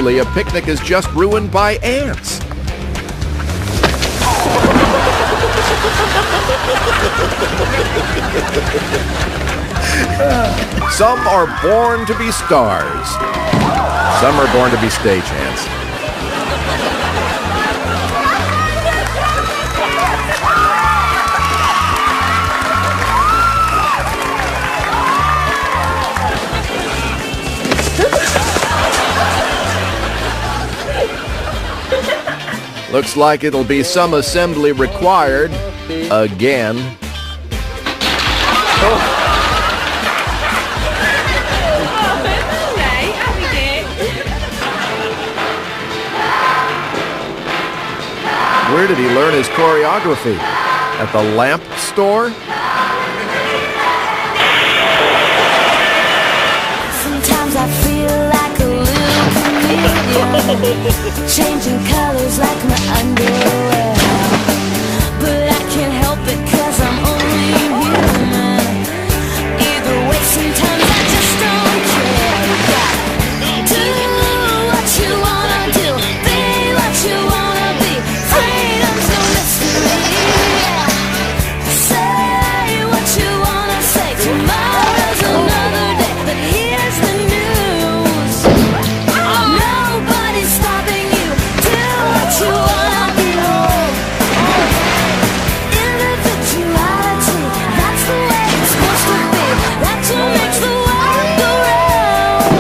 Usually, a picnic is just ruined by ants. Some are born to be stars. Some are born to be stagehands. Looks like it'll be some assembly required again. Where did he learn his choreography? At the lamp store? Sometimes I feel like a little chameleon, changing colors like my underwear. But I can't help it 'cause I'm only human. Either way, sometimes I just don't care. Do what you wanna do, be what you wanna be. Freedom's no mystery. Say what you wanna say. Tomorrow's another day, but here's the news. Nobody's stopping you. Do what you wanna do. Individuality, that's the way it's supposed to be. That's what makes the world go round.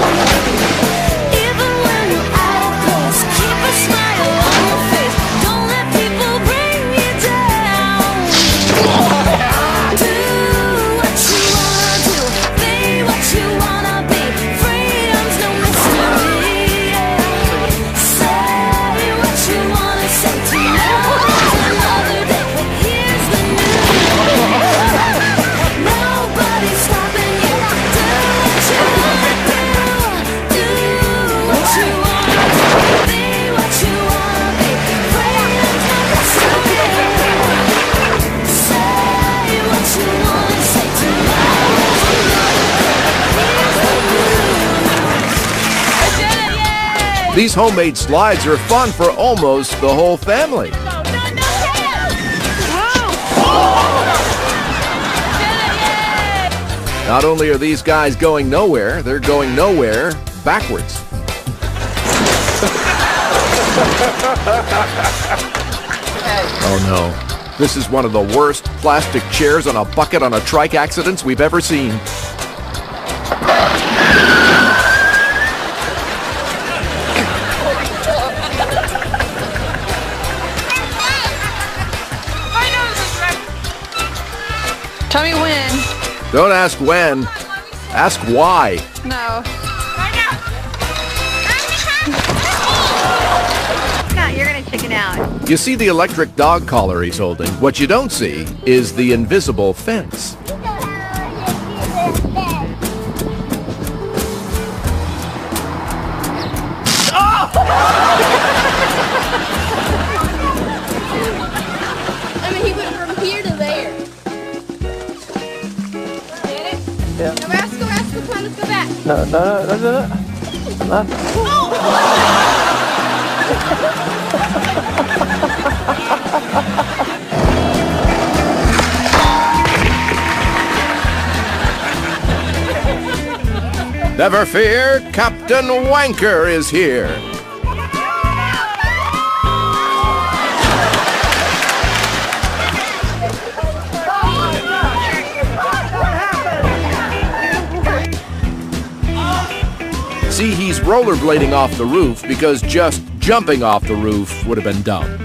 Even when you're out of place, keep a smile on your face. Don't let people bring you down. Do what you wanna do, be what you wanna be. Freedom's no mystery. Say what you wanna say. Tomorrow's another day, but here's the news. Nobody's stopping you. Do what you wanna do. Do what you wanna do. Be what you wanna be. Freedom's no mystery. Say what you wanna say. Tomorrow's another day. These homemade slides are fun for almost the whole family. Not only are these guys going nowhere, they're going nowhere backwards. Oh no. This is one of the worst plastic chairs on a bucket on a trike accidents we've ever seen. Tell me when. Don't ask when, ask why. No. Scott, you're gonna chicken out. You see the electric dog collar he's holding. What you don't see is the invisible fence. I mean, he went from here to there. Get it? Yeah. No, Rascal, come on, let's go back. No. Never fear, Captain Wanker is here. See, he's rollerblading off the roof because just jumping off the roof would have been dumb.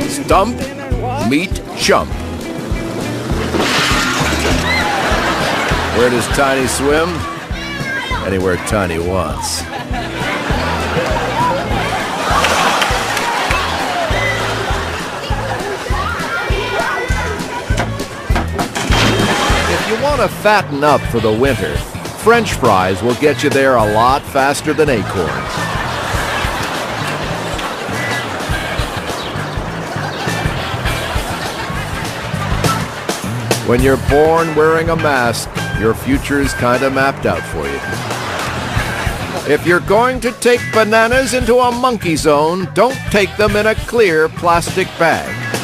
Stump, meet, chump. Where does Tiny swim? Anywhere Tiny wants. If you want to fatten up for the winter, French fries will get you there a lot faster than acorns. When you're born wearing a mask, your future's kinda mapped out for you. If you're going to take bananas into a monkey zone, don't take them in a clear plastic bag.